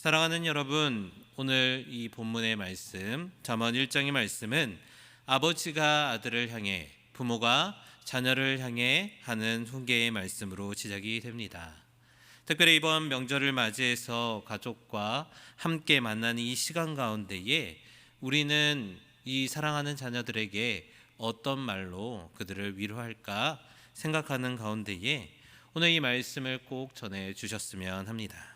사랑하는 여러분, 오늘 이 본문의 말씀, 잠언 1장의 말씀은 아버지가 아들을 향해, 부모가 자녀를 향해 하는 훈계의 말씀으로 시작이 됩니다. 특별히 이번 명절을 맞이해서 가족과 함께 만나는 이 시간 가운데에 우리는 이 사랑하는 자녀들에게 어떤 말로 그들을 위로할까 생각하는 가운데에 오늘 이 말씀을 꼭 전해 주셨으면 합니다.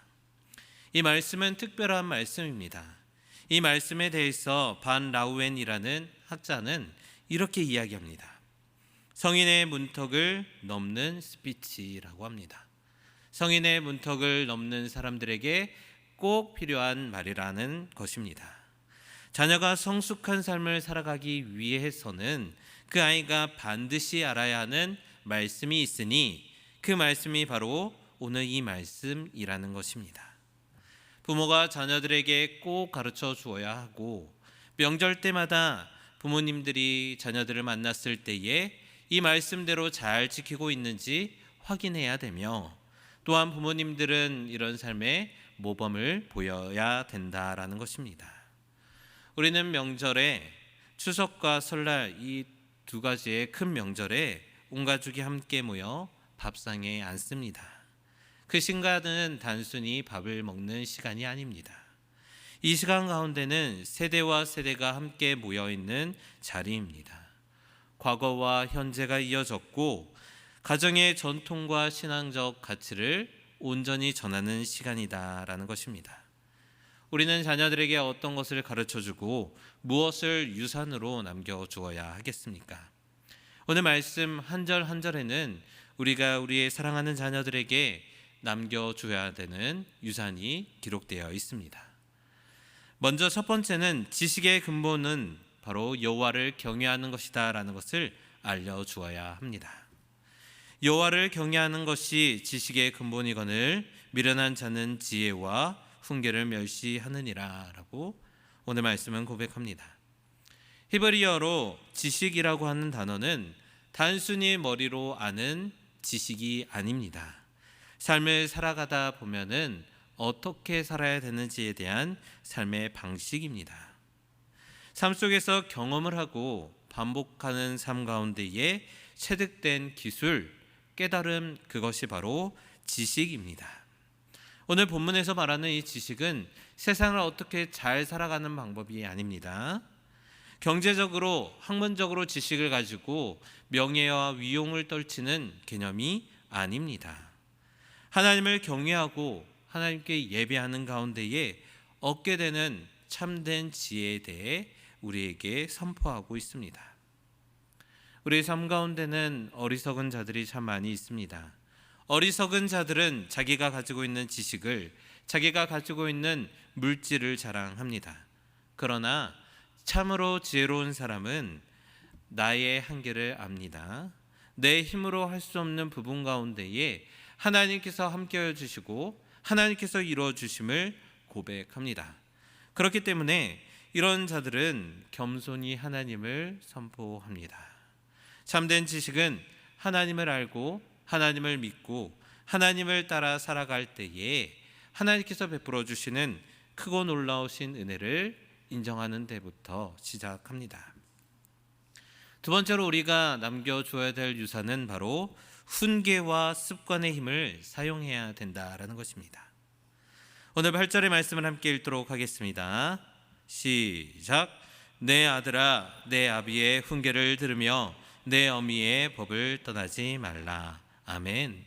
이 말씀은 특별한 말씀입니다. 이 말씀에 대해서 반 라우엔이라는 학자는 이렇게 이야기합니다. 성인의 문턱을 넘는 스피치라고 합니다. 성인의 문턱을 넘는 사람들에게 꼭 필요한 말이라는 것입니다. 자녀가 성숙한 삶을 살아가기 위해서는 그 아이가 반드시 알아야 하는 말씀이 있으니 그 말씀이 바로 오늘 이 말씀이라는 것입니다. 부모가 자녀들에게 꼭 가르쳐 주어야 하고, 명절 때마다 부모님들이 자녀들을 만났을 때에 이 말씀대로 잘 지키고 있는지 확인해야 되며, 또한 부모님들은 이런 삶의 모범을 보여야 된다라는 것입니다. 우리는 명절에, 추석과 설날 이 두 가지의 큰 명절에 온 가족이 함께 모여 밥상에 앉습니다. 그 시간은 단순히 밥을 먹는 시간이 아닙니다. 이 시간 가운데는 세대와 세대가 함께 모여있는 자리입니다. 과거와 현재가 이어졌고 가정의 전통과 신앙적 가치를 온전히 전하는 시간이다라는 것입니다. 우리는 자녀들에게 어떤 것을 가르쳐주고 무엇을 유산으로 남겨주어야 하겠습니까? 오늘 말씀 한 절 한 절에는 우리가 우리의 사랑하는 자녀들에게 남겨줘야 되는 유산이 기록되어 있습니다. 먼저 첫 번째는 지식의 근본은 바로 여호와를 경외하는 것이다 라는 것을 알려주어야 합니다. 여호와를 경외하는 것이 지식의 근본이거늘 미련한 자는 지혜와 훈계를 멸시하느니라 라고 오늘 말씀은 고백합니다. 히브리어로 지식이라고 하는 단어는 단순히 머리로 아는 지식이 아닙니다. 삶을 살아가다 보면은 어떻게 살아야 되는지에 대한 삶의 방식입니다. 삶 속에서 경험을 하고 반복하는 삶 가운데에 체득된 기술, 깨달음, 그것이 바로 지식입니다. 오늘 본문에서 말하는 이 지식은 세상을 어떻게 잘 살아가는 방법이 아닙니다. 경제적으로, 학문적으로 지식을 가지고 명예와 위용을 떨치는 개념이 아닙니다. 하나님을 경외하고 하나님께 예배하는 가운데에 얻게 되는 참된 지혜에 대해 우리에게 선포하고 있습니다. 우리 삶 가운데는 어리석은 자들이 참 많이 있습니다. 어리석은 자들은 자기가 가지고 있는 지식을, 자기가 가지고 있는 물질을 자랑합니다. 그러나 참으로 지혜로운 사람은 나의 한계를 압니다. 내 힘으로 할 수 없는 부분 가운데에 하나님께서 함께해 주시고 하나님께서 이루어 주심을 고백합니다. 그렇기 때문에 이런 자들은 겸손히 하나님을 선포합니다. 참된 지식은 하나님을 알고 하나님을 믿고 하나님을 따라 살아갈 때에 하나님께서 베풀어 주시는 크고 놀라우신 은혜를 인정하는 데부터 시작합니다. 두 번째로 우리가 남겨줘야 될 유산은 바로 훈계와 습관의 힘을 사용해야 된다라는 것입니다. 오늘 8절의 말씀을 함께 읽도록 하겠습니다. 시작. 내 아들아, 내 아비의 훈계를 들으며 내 어미의 법을 떠나지 말라. 아멘.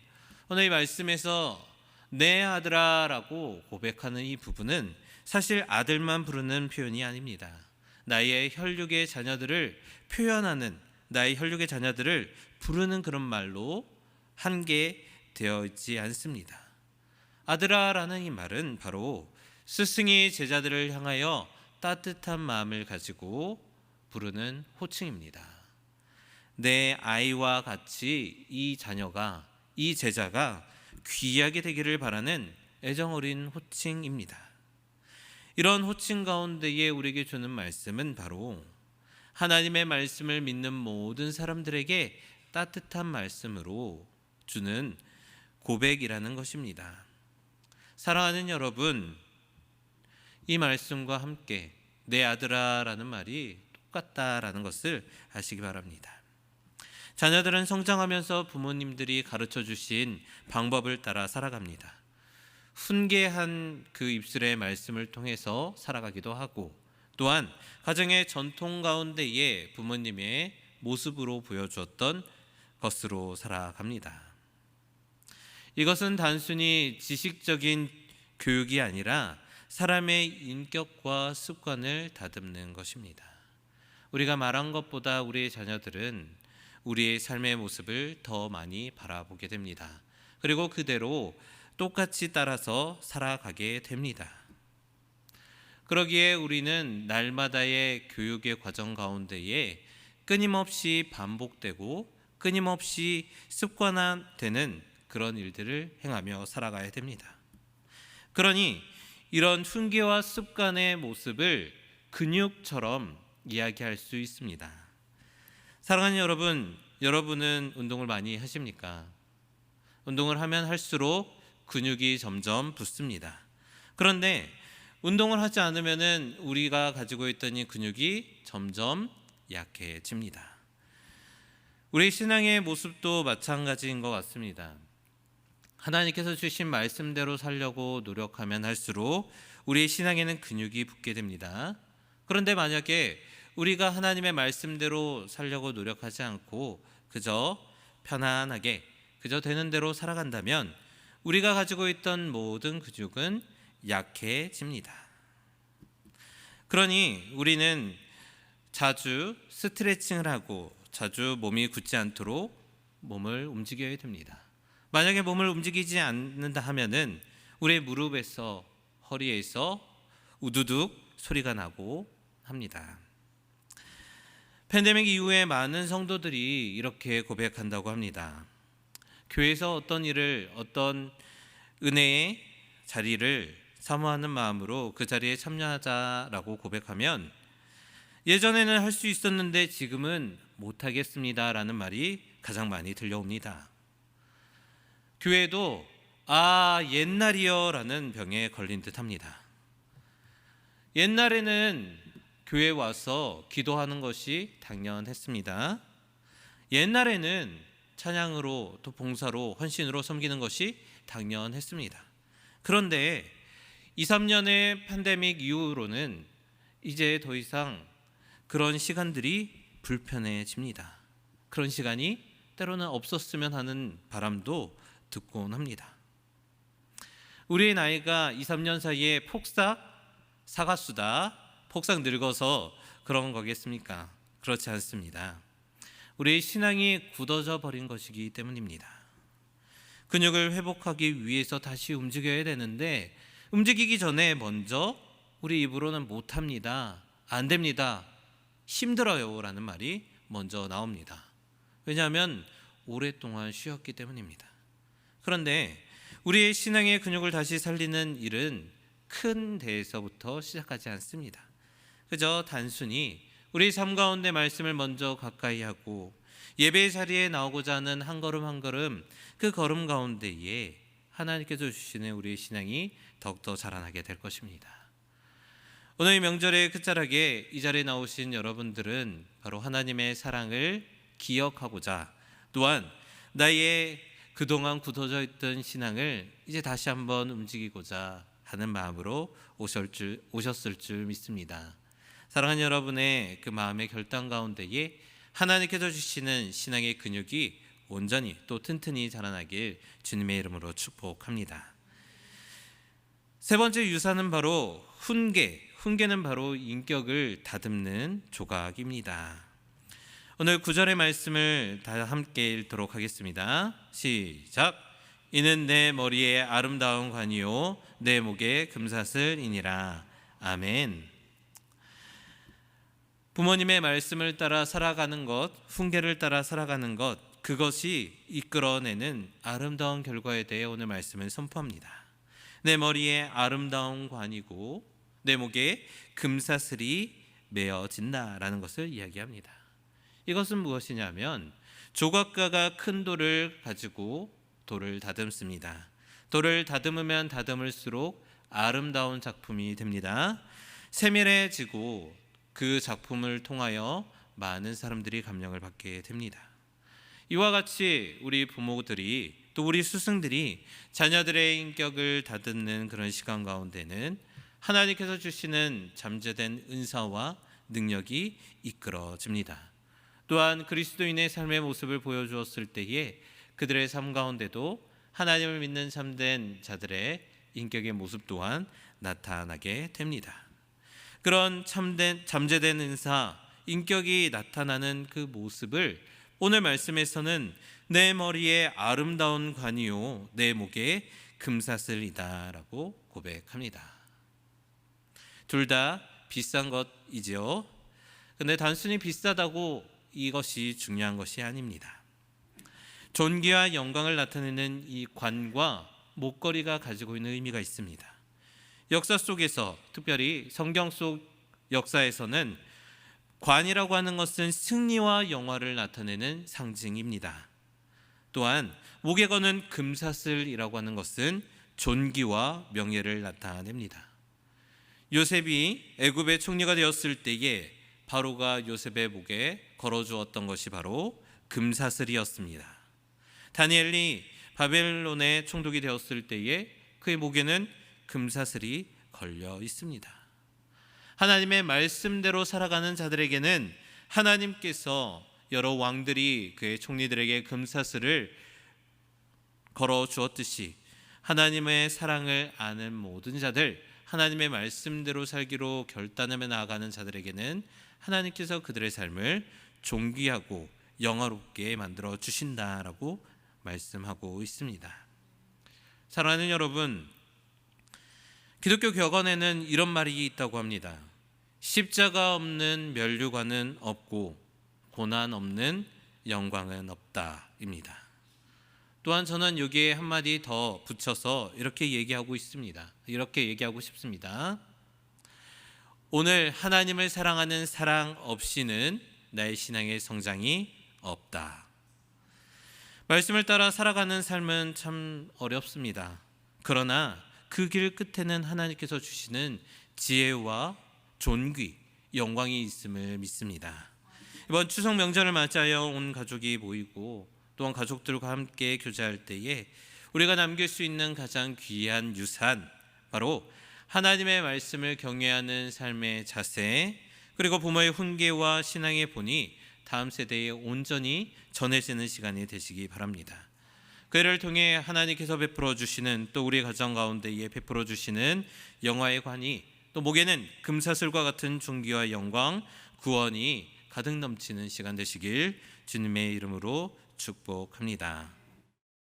오늘 이 말씀에서 내 아들아 라고 고백하는 이 부분은 사실 아들만 부르는 표현이 아닙니다. 나의 혈육의 자녀들을 표현하는, 나의 혈육의 자녀들을 부르는 그런 말로 한계되어 있지 않습니다. 아들아 라는 이 말은 바로 스승이 제자들을 향하여 따뜻한 마음을 가지고 부르는 호칭입니다. 내 아이와 같이 이 자녀가, 이 제자가 귀하게 되기를 바라는 애정어린 호칭입니다. 이런 호칭 가운데에 우리에게 주는 말씀은 바로 하나님의 말씀을 믿는 모든 사람들에게 따뜻한 말씀으로 주는 고백이라는 것입니다. 사랑하는 여러분, 이 말씀과 함께 내 아들아라는 말이 똑같다라는 것을 아시기 바랍니다. 자녀들은 성장하면서 부모님들이 가르쳐 주신 방법을 따라 살아갑니다. 훈계한 그 입술의 말씀을 통해서 살아가기도 하고, 또한 가정의 전통 가운데에 부모님의 모습으로 보여주었던 것으로 살아갑니다. 이것은 단순히 지식적인 교육이 아니라 사람의 인격과 습관을 다듬는 것입니다. 우리가 말한 것보다 우리의 자녀들은 우리의 삶의 모습을 더 많이 바라보게 됩니다. 그리고 그대로 똑같이 따라서 살아가게 됩니다. 그러기에 우리는 날마다의 교육의 과정 가운데에 끊임없이 반복되고 끊임없이 습관화되는 그런 일들을 행하며 살아가야 됩니다. 그러니 이런 훈계와 습관의 모습을 근육처럼 이야기할 수 있습니다. 사랑하는 여러분, 여러분은 운동을 많이 하십니까? 운동을 하면 할수록 근육이 점점 붙습니다. 그런데 운동을 하지 않으면 우리가 가지고 있던 이 근육이 점점 약해집니다. 우리 신앙의 모습도 마찬가지인 것 같습니다. 하나님께서 주신 말씀대로 살려고 노력하면 할수록 우리의 신앙에는 근육이 붙게 됩니다. 그런데 만약에 우리가 하나님의 말씀대로 살려고 노력하지 않고 그저 편안하게 그저 되는 대로 살아간다면 우리가 가지고 있던 모든 근육은 약해집니다. 그러니 우리는 자주 스트레칭을 하고 자주 몸이 굳지 않도록 몸을 움직여야 됩니다. 만약에 몸을 움직이지 않는다 하면은 우리의 무릎에서 허리에서 우두둑 소리가 나고 합니다. 팬데믹 이후에 많은 성도들이 이렇게 고백한다고 합니다. 교회에서 어떤 일을, 어떤 은혜의 자리를 사모하는 마음으로 그 자리에 참여하자라고 고백하면 예전에는 할 수 있었는데 지금은 못하겠습니다라는 말이 가장 많이 들려옵니다. 교회도 옛날이요 라는 병에 걸린 듯합니다. 옛날에는 교회에 와서 기도하는 것이 당연했습니다. 옛날에는 찬양으로 또 봉사로 헌신으로 섬기는 것이 당연했습니다. 그런데 2, 3년의 팬데믹 이후로는 이제 더 이상 그런 시간들이 불편해집니다. 그런 시간이 때로는 없었으면 하는 바람도 듣곤 합니다. 우리의 나이가 2, 3년 사이에 폭삭 사과수다, 폭삭 늙어서 그런 거겠습니까? 그렇지 않습니다. 우리의 신앙이 굳어져 버린 것이기 때문입니다. 근육을 회복하기 위해서 다시 움직여야 되는데 움직이기 전에 먼저 우리 입으로는 못합니다, 안 됩니다, 힘들어요 라는 말이 먼저 나옵니다. 왜냐하면 오랫동안 쉬었기 때문입니다. 그런데 우리의 신앙의 근육을 다시 살리는 일은 큰 데에서부터 시작하지 않습니다. 그저 단순히 우리 삶 가운데 말씀을 먼저 가까이 하고 예배의 자리에 나오고자 하는 한 걸음 한 걸음, 그 걸음 가운데에 하나님께서 주시는 우리의 신앙이 더욱더 자라나게 될 것입니다. 오늘 이 명절의 끝자락에 이 자리에 나오신 여러분들은 바로 하나님의 사랑을 기억하고자, 또한 나의 그동안 굳어져 있던 신앙을 이제 다시 한번 움직이고자 하는 마음으로 오셨을 줄 믿습니다. 사랑하는 여러분의 그 마음의 결단 가운데에 하나님께서 주시는 신앙의 근육이 온전히 또 튼튼히 자라나길 주님의 이름으로 축복합니다. 세 번째 유산은 바로 훈계는 바로 인격을 다듬는 조각입니다. 오늘 9절의 말씀을 다 함께 읽도록 하겠습니다. 시작. 이는 내 머리에 아름다운 관이요 내 목에 금사슬이니라. 아멘. 부모님의 말씀을 따라 살아가는 것, 훈계를 따라 살아가는 것, 그것이 이끌어내는 아름다운 결과에 대해 오늘 말씀을 선포합니다. 내 머리에 아름다운 관이고 내 목에 금사슬이 메어진다라는 것을 이야기합니다. 이것은 무엇이냐면 조각가가 큰 돌을 가지고 돌을 다듬습니다. 돌을 다듬으면 다듬을수록 아름다운 작품이 됩니다. 세밀해지고 그 작품을 통하여 많은 사람들이 감명을 받게 됩니다. 이와 같이 우리 부모들이 또 우리 스승들이 자녀들의 인격을 다듬는 그런 시간 가운데는 하나님께서 주시는 잠재된 은사와 능력이 이끌어집니다. 또한 그리스도인의 삶의 모습을 보여주었을 때에 그들의 삶 가운데도 하나님을 믿는 참된 자들의 인격의 모습 또한 나타나게 됩니다. 그런 잠재된 은사, 인격이 나타나는 그 모습을 오늘 말씀에서는 내 머리에 아름다운 관이요 내 목에 금사슬이다 라고 고백합니다. 둘 다 비싼 것이지요. 근데 단순히 비싸다고 이것이 중요한 것이 아닙니다. 존귀와 영광을 나타내는 이 관과 목걸이가 가지고 있는 의미가 있습니다. 역사 속에서 특별히 성경 속 역사에서는 관이라고 하는 것은 승리와 영화를 나타내는 상징입니다. 또한 목에 거는 금사슬이라고 하는 것은 존귀와 명예를 나타냅니다. 요셉이 애굽의 총리가 되었을 때에 바로가 요셉의 목에 걸어주었던 것이 바로 금사슬이었습니다. 다니엘이 바벨론의 총독이 되었을 때에 그의 목에는 금사슬이 걸려 있습니다. 하나님의 말씀대로 살아가는 자들에게는 하나님께서 여러 왕들이 그의 총리들에게 금사슬을 걸어 주었듯이 하나님의 사랑을 아는 모든 자들, 하나님의 말씀대로 살기로 결단하며 나아가는 자들에게는 하나님께서 그들의 삶을 존귀하고 영화롭게 만들어 주신다라고 말씀하고 있습니다. 사랑하는 여러분, 기독교 격언에는 이런 말이 있다고 합니다. 십자가 없는 면류관은 없고 고난 없는 영광은 없다입니다. 또한 저는 여기에 한마디 더 붙여서 이렇게 얘기하고 있습니다. 이렇게 얘기하고 싶습니다. 오늘 하나님을 사랑하는 사랑 없이는 나의 신앙의 성장이 없다. 말씀을 따라 살아가는 삶은 참 어렵습니다. 그러나 그 길 끝에는 하나님께서 주시는 지혜와 존귀, 영광이 있음을 믿습니다. 이번 추석 명절을 맞이하여 온 가족이 모이고 또한 가족들과 함께 교제할 때에 우리가 남길 수 있는 가장 귀한 유산, 바로 하나님의 말씀을 경외하는 삶의 자세, 그리고 부모의 훈계와 신앙의 본이 다음 세대에 온전히 전해지는 시간이 되시기 바랍니다. 그를 통해 하나님께서 베풀어 주시는, 또 우리 가정 가운데에 베풀어 주시는 영화의 관이, 또 목에는 금사슬과 같은 존귀와 영광, 구원이 가득 넘치는 시간 되시길 주님의 이름으로 축복합니다.